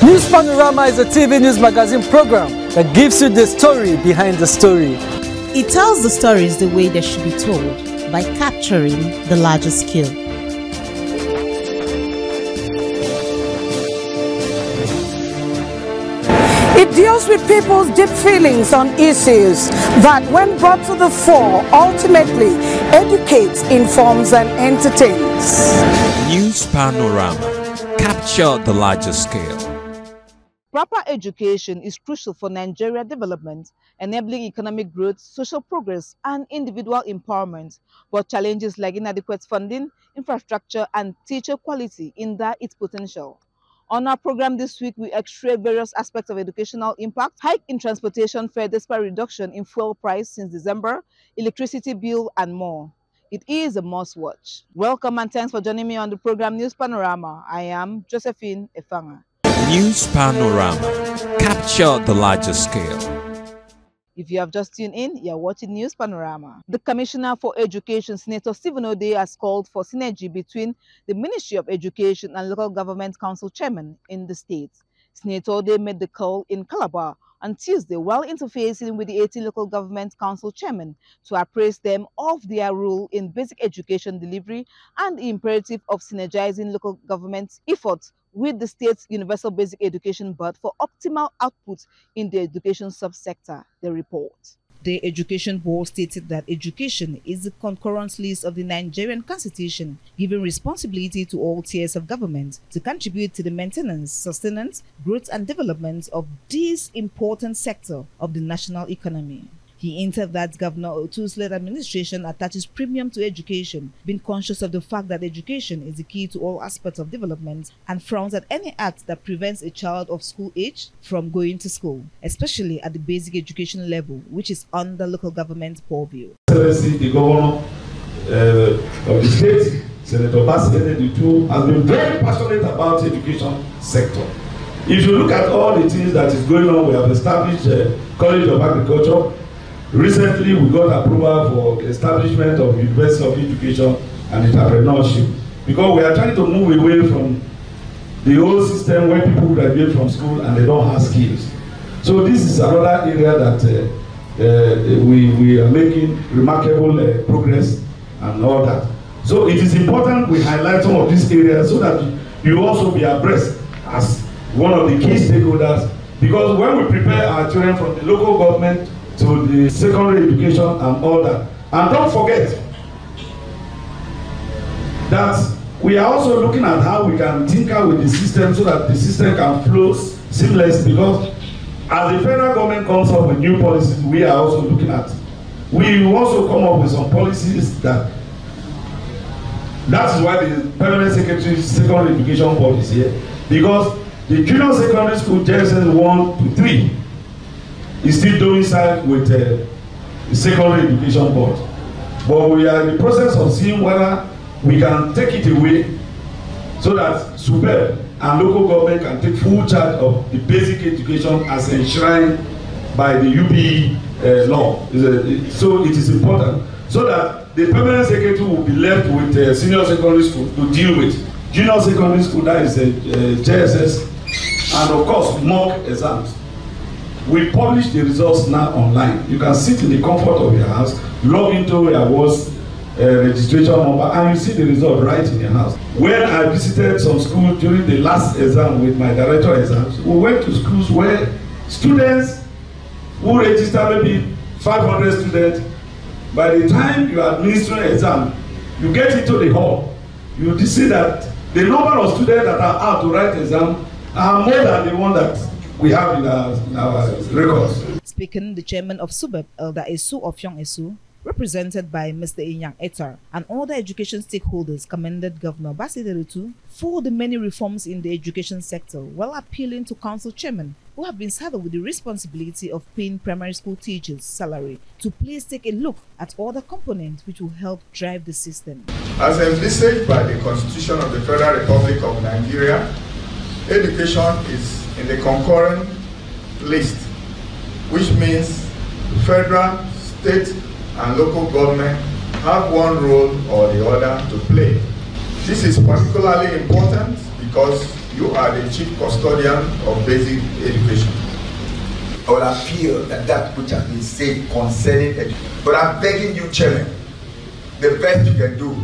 News Panorama is a TV news magazine program that gives you the story behind the story. It tells the stories the way they should be told by capturing the larger scale. It deals with people's deep feelings on issues that, when brought to the fore, ultimately educates, informs and entertains. News Panorama. Capture the larger scale. Proper education is crucial for Nigeria's development, enabling economic growth, social progress, and individual empowerment. But challenges like inadequate funding, infrastructure, and teacher quality hinder its potential. On our program this week, we x-ray various aspects of educational impact: hike in transportation fare despite reduction in fuel price since December, electricity bill, and more. It is a must-watch. Welcome and thanks for joining me on the program News Panorama. I am Josephine Efanga. News Panorama. Capture the larger scale. If you have just tuned in, you are watching News Panorama. The Commissioner for Education, Senator Stephen Ode, has called for synergy between the Ministry of Education and local government council chairmen in the state. Senator Ode made the call in Calabar on Tuesday while interfacing with the 18 local government council chairmen to appraise them of their role in basic education delivery and the imperative of synergizing local government efforts with the state's Universal Basic Education Board for optimal output in the education subsector, the report. The Education Board stated that education is the concurrent list of the Nigerian Constitution, giving responsibility to all tiers of government to contribute to the maintenance, sustenance, growth and development of this important sector of the national economy. He hinted that Governor Otu's led administration attaches premium to education, being conscious of the fact that education is the key to all aspects of development, and frowns at any act that prevents a child of school age from going to school, especially at the basic education level, which is under local government purview. Excellency, the governor of the state, Senator Bassey, has been very passionate about the education sector. If you look at all the things that is going on, we have established College of Agriculture. Recently, we got approval for establishment of University of Education and Entrepreneurship, because we are trying to move away from the old system where people graduate from school and they don't have skills. So this is another area that we are making remarkable progress and all that. So it is important we highlight some of these areas so that you also be abreast as one of the key stakeholders, because when we prepare our children from the local government to the secondary education and all that. And don't forget that we are also looking at how we can tinker with the system so that the system can flow seamlessly, because as the federal government comes up with new policies, we are also looking at. We also come up with some policies that's why the Permanent Secretary Secondary Education Board is here, because the junior secondary school JSS 1 to 3 is still domiciled with the Secondary Education Board. But we are in the process of seeing whether we can take it away so that SUPEP and local government can take full charge of the basic education as enshrined by the UBE law. So it is important so that the permanent secretary will be left with senior secondary school to deal with. Junior secondary school, that is JSS, and of course mock exams. We publish the results now online. You can sit in the comfort of your house, log into your awards registration number, and you see the result right in your house. When I visited some schools during the last exam with my director exams, we went to schools where students who register maybe 500 students, by the time you administer an exam, you get into the hall, you see that the number of students that are out to write exam are more than the one that we have in our records. Speaking, the chairman of SUBEP, Elder Esu of Young Esu, represented by Mr. Inyang Etar, and other education stakeholders, commended Governor Bassey for the many reforms in the education sector, while appealing to council chairmen who have been saddled with the responsibility of paying primary school teachers' salary to please take a look at other components which will help drive the system. As envisaged by the Constitution of the Federal Republic of Nigeria, education is in the concurrent list, which means federal, state, and local government have one role or the other to play. This is particularly important because you are the chief custodian of basic education. I would appeal that which has been said concerning education. But I'm begging you, Chairman, the best you can do,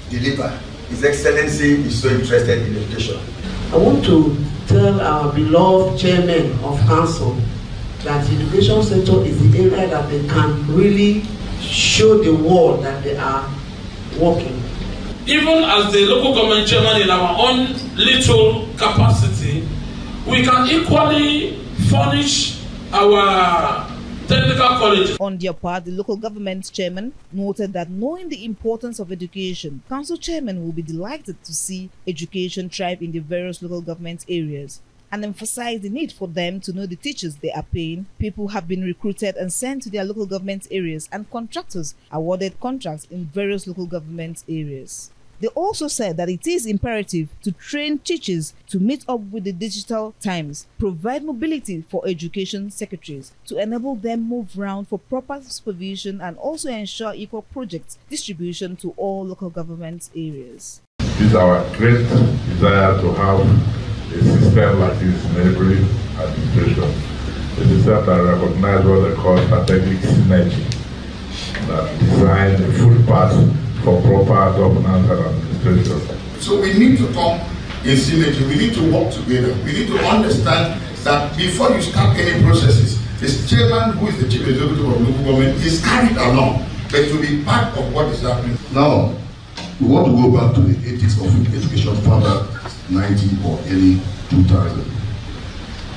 deliver. His Excellency is so interested in education. I want to tell our beloved Chairman of Council that the education sector is the area that they can really show the world that they are working. Even as the local government chairman in our own little capacity, we can equally furnish our technical colleges. On their part, the local government chairman noted that knowing the importance of education, council chairman will be delighted to see education thrive in the various local government areas, and emphasize the need for them to know the teachers they are paying. People have been recruited and sent to their local government areas, and contractors awarded contracts in various local government areas. They also said that it is imperative to train teachers to meet up with the digital times, provide mobility for education secretaries to enable them move around for proper supervision, and also ensure equal project distribution to all local government areas. It is our great desire to have a system like this in every administration, a system that recognizes what they call strategic synergy, that designs a footpath for proper governance and administration. So we need to come in synergy, we need to work together, we need to understand that before you start any processes, the chairman, who is the chief executive of local government, is carried along, but to be part of what is happening. Now, we want to go back to the ethics of education further 90 or early 2000,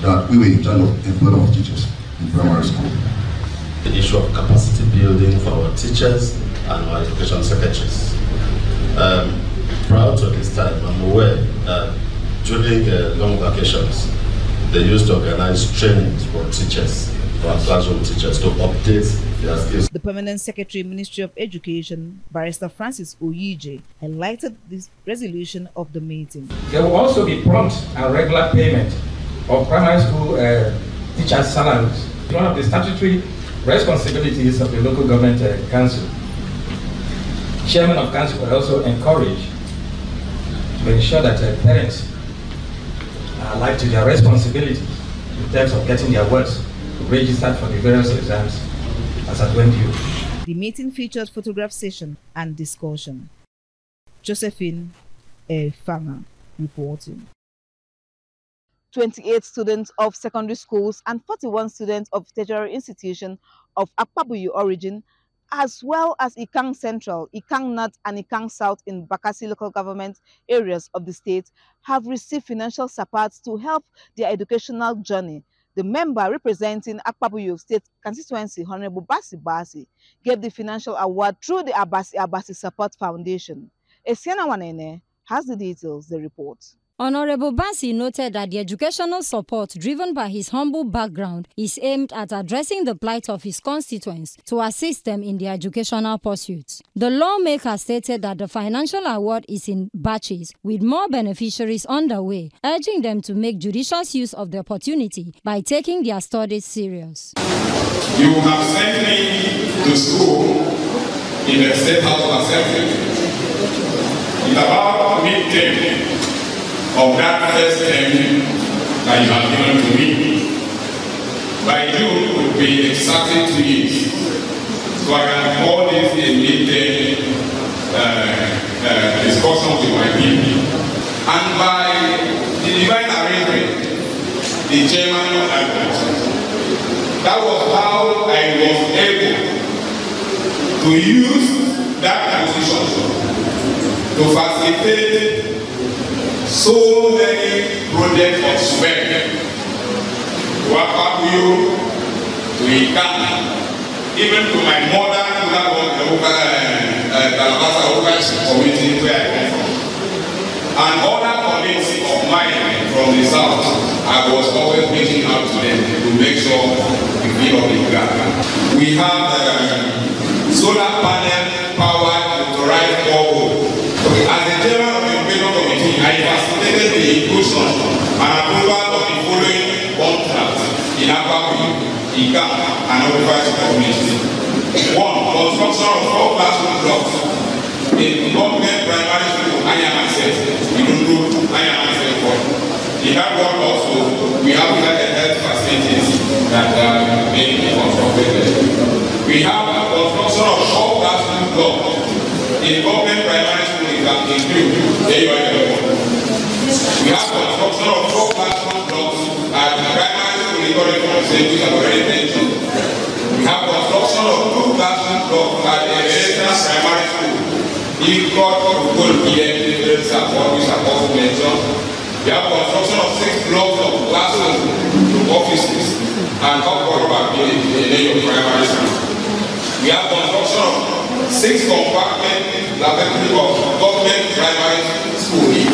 that we were in charge of employment of teachers in primary school. The issue of capacity building for our teachers and our education secretaries. Prior to this time, I'm aware during long vacations, they used to organize trainings for teachers, for our classroom teachers, to update their skills. The Permanent Secretary, Ministry of Education, Barrister Francis Oyije, highlighted this resolution of the meeting. There will also be prompt and regular payment of primary school teachers' salaries. One of the statutory responsibilities of the local government council. Chairman of council will also encourage to ensure that parents are alive to their responsibilities in terms of getting their words registered for the various exams as at when due. The meeting featured photograph session and discussion. Josephine Fanga reporting. 28 students of secondary schools and 41 students of tertiary institution of Akpabuyo origin, as well as Ikang Central, Ikang North, and Ikang South in Bakassi local government areas of the state, have received financial support to help their educational journey. The member representing Akpabuyo State constituency, Honorable Basi, gave the financial award through the Abasi Support Foundation. Esiana Wanene has the details, the report. Honorable Basi noted that the educational support driven by his humble background is aimed at addressing the plight of his constituents to assist them in their educational pursuits. The lawmaker stated that the financial award is in batches with more beneficiaries underway, urging them to make judicious use of the opportunity by taking their studies serious. You have sent me to school in the State House of Assembly. It's about mid-term of that first term that you have given to me. By June will be exactly 2 years. So I can call this a mid-term discussion with my people. And by the divine arrangement, the chairman agreed. That was how I was able to use that position to facilitate so many projects of sweat to Akpabuyo, to Ikang, even to my mother, who was the Kalabasa community where I come from. And other colleagues of mine from the south, I was always reaching out to them to make sure we clean up the ground. We have solar panel powered motorized borehole. As the chairman of the education committee, I facilitated the inclusion and approval of the following contracts in Akpabuyo, Ikang, and other communities. 1. Construction of 4 classroom blocks in government primary school, NYSC, got good PhD support, which are also mentioned. We have construction of 6 blocks of classrooms to offices and Akpabuyo in primary school. We have construction of 6 compartment laboratory of government primary school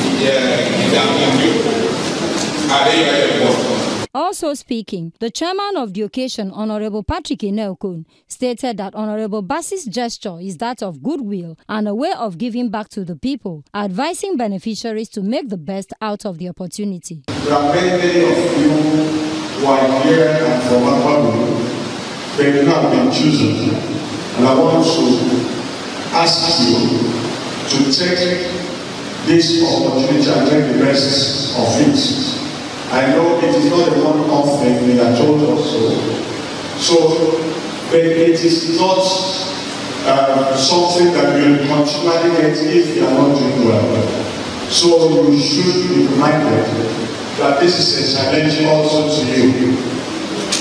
Also speaking, the chairman of the occasion, Honorable Patrick Inelkun, stated that Honorable Bassey's gesture is that of goodwill and a way of giving back to the people, advising beneficiaries to make the best out of the opportunity. There are many of you who are here and from Akpabuyo, they have not been chosen. And I want to ask you to take this opportunity and make the best of it. I know it is not a one-off thing, they are told us so. But it is not something that you will continually get if you are not doing well. So you should be reminded that this is a challenge also to you.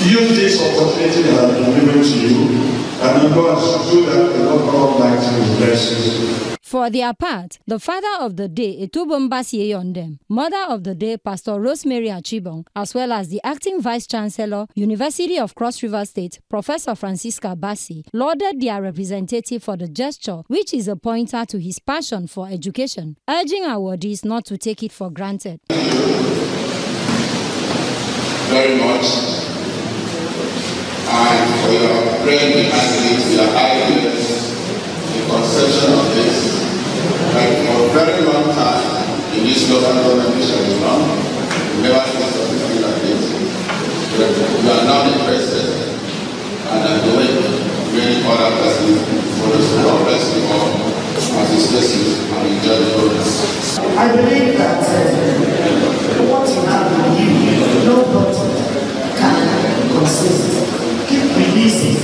Use this opportunity that has been given to you, and God should do that, the Lord God Almighty will bless you. For their part, the father of the day, Etubom Bassey Yondem, mother of the day, Pastor Rosemary Achibong, as well as the acting vice chancellor, University of Cross River State, Professor Francisca Bassey, lauded their representative for the gesture, which is a pointer to his passion for education, urging awardees not to take it for granted. Very much. And for your brain capacity, your ideas, the conception of this. Like for a very long time in this local government mission, we never seen something like this. We are now the president, and I'm doing many other persons for the super bless you all as his blessings and enjoy the progress. I believe that what you have in you, nobody can consist. Keep releasing.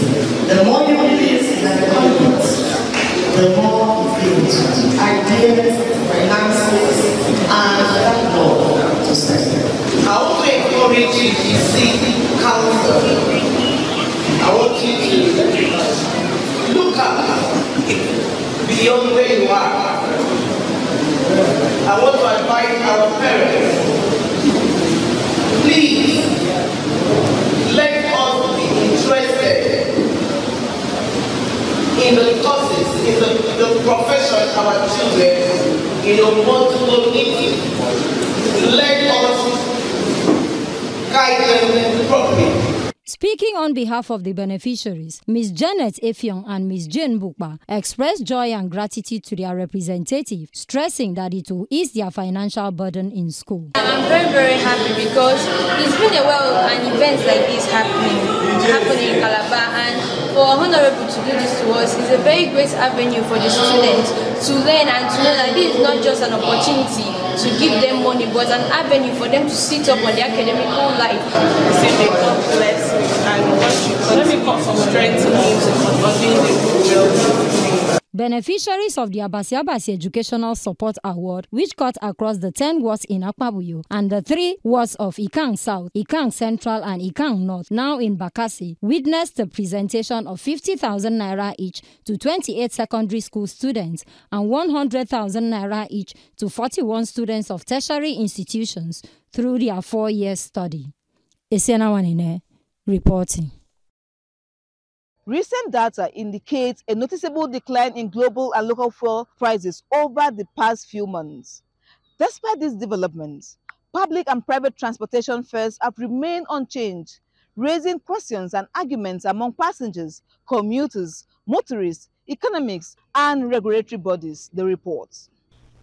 The more you release in the confidence, the more you feel ideas, finances, and that law to settle. I want to encourage you to seek counsel. I want you to look up beyond where you are. I want to advise our parents, please let us be interested in the courses, in the profession our children, want to go into. Let us guide them properly. Speaking on behalf of the beneficiaries, Ms. Janet Efiong and Ms. Jane Bukba expressed joy and gratitude to their representative, stressing that it will ease their financial burden in school. I'm very, very happy because it's been a while an event like this happening in Calabar, and for Honorable to do this to us is a very great avenue for the students to learn and to know that this is not just an opportunity to give them money, but an avenue for them to sit up on their academical life. May God bless and once you continue to strengthen him to continue the good will. Beneficiaries of the Abasi Educational Support Award, which cut across the 10 wards in Akpabuyo and the 3 wards of Ikang South, Ikang Central and Ikang North, now in Bakassi, witnessed the presentation of 50,000 naira each to 28 secondary school students and 100,000 naira each to 41 students of tertiary institutions through their 4-year study. Esena Wanine reporting. Recent data indicates a noticeable decline in global and local fuel prices over the past few months. Despite these developments, public and private transportation fares have remained unchanged, raising questions and arguments among passengers, commuters, motorists, economics, and regulatory bodies, the reports.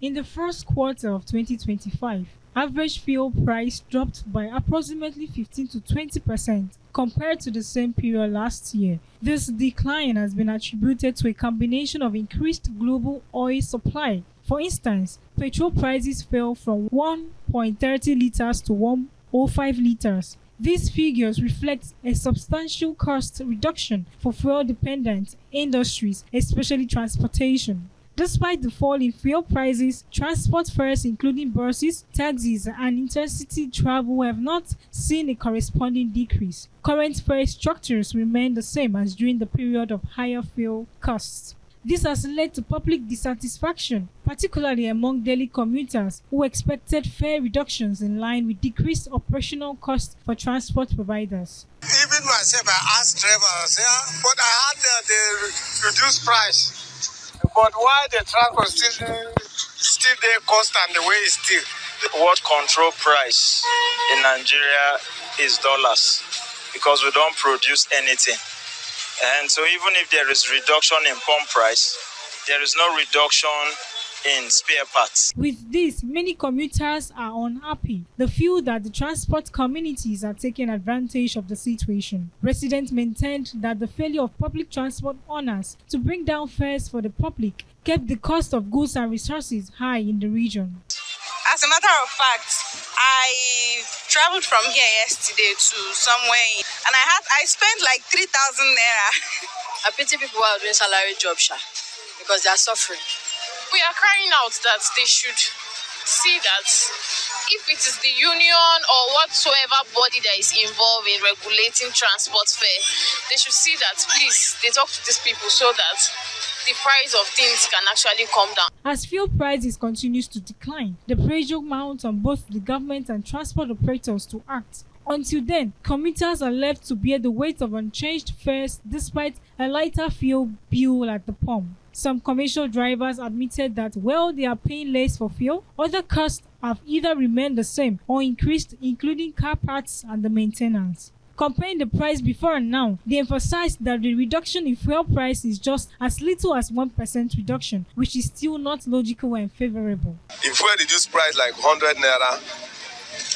In the first quarter of 2025, average fuel price dropped by approximately 15 to 20% compared to the same period last year. This decline has been attributed to a combination of increased global oil supply. For instance, petrol prices fell from 1.30 liters to 1.05 liters. These figures reflect a substantial cost reduction for fuel-dependent industries, especially transportation. Despite the fall in fuel prices, transport fares including buses, taxis, and intercity travel have not seen a corresponding decrease. Current fare structures remain the same as during the period of higher fuel costs. This has led to public dissatisfaction, particularly among daily commuters who expected fare reductions in line with decreased operational costs for transport providers. Even myself, I asked drivers, but I had the reduced price. But why the transport still there constant the way it's still? What control price in Nigeria is dollars, because we don't produce anything. And so even if there is reduction in pump price, there is no reduction in spare parts. With this, many commuters are unhappy. They feel that the transport communities are taking advantage of the situation. Residents maintained that the failure of public transport owners to bring down fares for the public kept the cost of goods and resources high in the region. As a matter of fact, I traveled from here yesterday to somewhere and I spent like 3,000 naira. I pity people who are doing salary jobs because they are suffering. We are crying out that they should see that if it is the union or whatsoever body that is involved in regulating transport fare, they should see that please they talk to these people so that the price of things can actually come down. As fuel prices continues to decline, the pressure mounts on both the government and transport operators to act. Until then, commuters are left to bear the weight of unchanged fares despite a lighter fuel bill at the pump. Some commercial drivers admitted that while they are paying less for fuel, other costs have either remained the same or increased, including car parts and the maintenance. Comparing the price before and now, they emphasized that the reduction in fuel price is just as little as 1% reduction, which is still not logical and favorable. If fuel reduce price like 100 naira,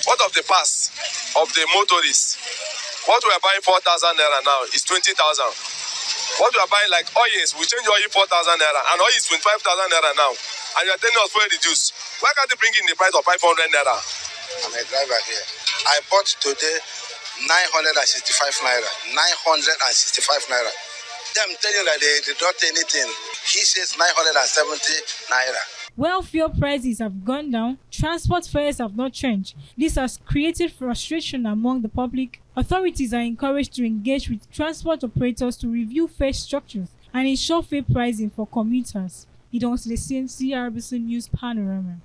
what of the pass of the motorists? What we are buying 4,000 naira now is 20,000. What we are buying like oils, we change oil 4,000 naira, and oil is 25,000 naira now. And you are telling us fuel reduce. Why can't they bring in the price of 500 naira? I'm a driver here. I bought today 965 naira. 965 naira. Them telling that they don't anything. He says 970 naira. While fuel prices have gone down, transport fares have not changed. This has created frustration among the public. Authorities are encouraged to engage with transport operators to review fare structures and ensure fair pricing for commuters. It was the CRBC News Panorama.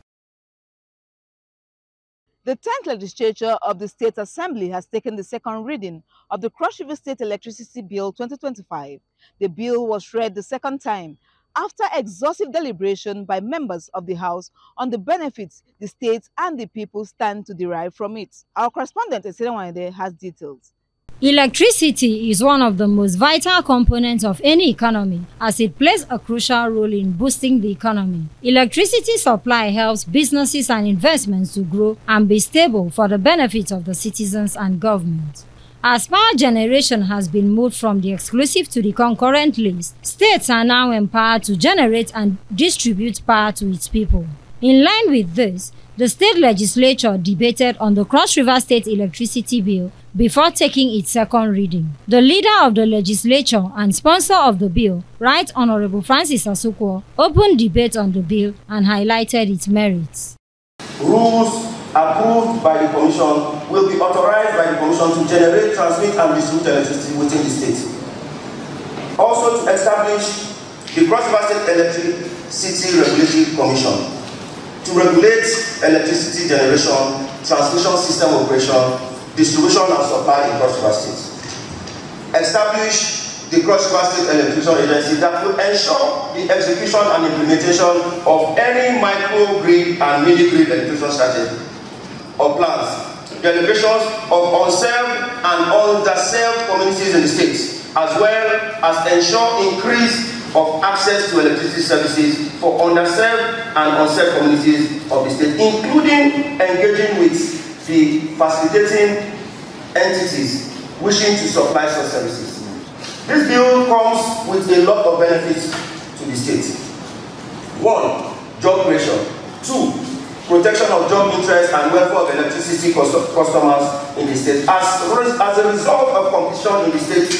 The 10th legislature of the State Assembly has taken the second reading of the Cross River State Electricity Bill 2025. The bill was read the second time after exhaustive deliberation by members of the House on the benefits the state and the people stand to derive from it. Our correspondent, Esere Wande, has details. Electricity is one of the most vital components of any economy as it plays a crucial role in boosting the economy. Electricity supply helps businesses and investments to grow and be stable for the benefit of the citizens and government. As power generation has been moved from the exclusive to the concurrent list, states are now empowered to generate and distribute power to its people. In line with this, the state legislature debated on the Cross River State Electricity Bill before taking its second reading. The leader of the legislature and sponsor of the bill, Right Honorable Francis Asukwo, opened debate on the bill and highlighted its merits. Rules approved by the Commission will be authorized by the Commission to generate, transmit and distribute electricity within the state. Also to establish the Cross River State Electricity Regulatory Commission to regulate electricity generation, transmission system operation, distribution and supply in Cross River State. Establish the Cross River State Electricity Agency that will ensure the execution and implementation of any microgrid and mini-grid electricity strategy or plans, the allocations of unserved and underserved communities in the state, as well as ensure increase of access to electricity services for underserved and unserved communities of the state, including engaging with the facilitating entities wishing to supply such services. This bill comes with a lot of benefits to the state. 1. Job creation. 2. Protection of job interests and welfare of electricity customers in the state as a result of competition in the state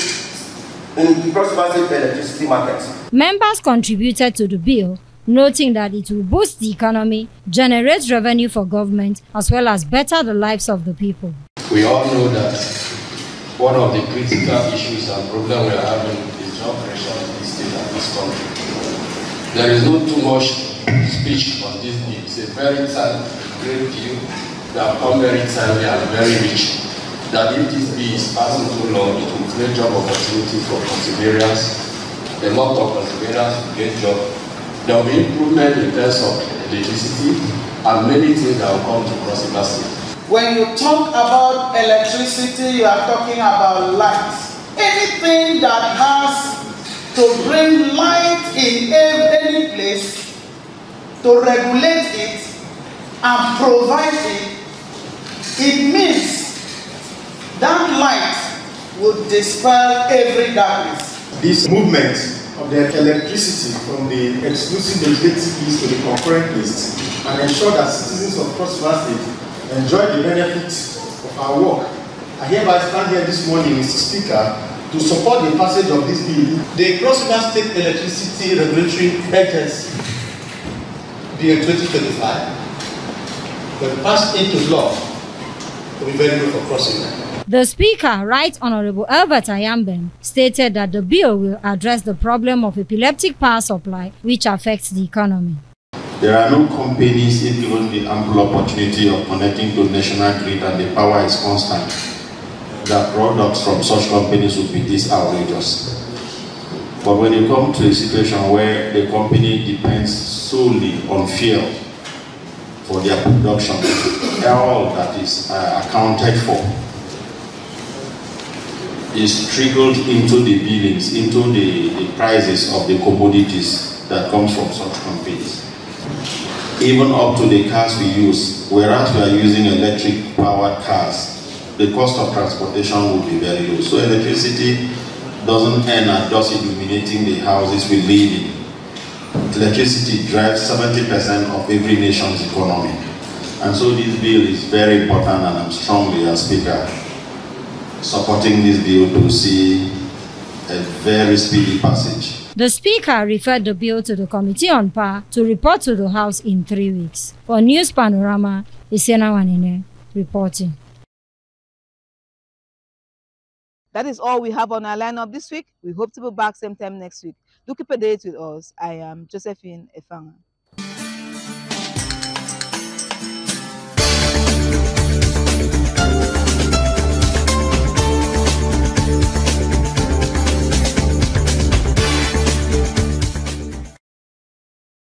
in the Cross River State electricity market. Members contributed to the bill, noting that it will boost the economy, generate revenue for government, as well as better the lives of the people. We all know that one of the critical issues and problems we are having is job creation in this state and this country. There is not too much speech on this bill. It's a very great deal that come very timely and very rich. That if this bill is passed into law, it will create job opportunity for perseverance. A lot of perseverance will get job. There will be improvement in terms of electricity and many things that will come to Cross River State. When you talk about electricity, you are talking about light. Anything that has to bring light in any place, to regulate it and provide it, it means that light would dispel every darkness. This movement of the electricity from the exclusive legislative list to the concurrent list and ensure that citizens of Cross River State enjoy the benefits of our work. I hereby stand here this morning, Mr. Speaker, to support the passage of this bill. The Cross River State Electricity Regulatory Agency, Bill 2025, when passed into law, will be very good for Cross River. The Speaker, Right Honorable Albert Ayamben, stated that the bill will address the problem of epileptic power supply, which affects the economy. There are no companies, if given the ample opportunity of connecting to national grid and the power is constant, that products from such companies would be this outrageous. But when you come to a situation where the company depends solely on fuel for their production, all that is accounted for is trickled into the billings, into the prices of the commodities that comes from such companies. Even up to the cars we use, whereas we are using electric powered cars, the cost of transportation will be very low. So electricity doesn't end at just illuminating the houses we live in. Electricity drives 70% of every nation's economy. And so this bill is very important, and I'm strongly, as Speaker, supporting this bill to see a very speedy passage. The Speaker referred the bill to the Committee on Power to report to the House in 3 weeks. For News Panorama, Isena Wanene reporting. That is all we have on our lineup this week. We hope to be back same time next week. Do keep a date with us. I am Josephine Efanga.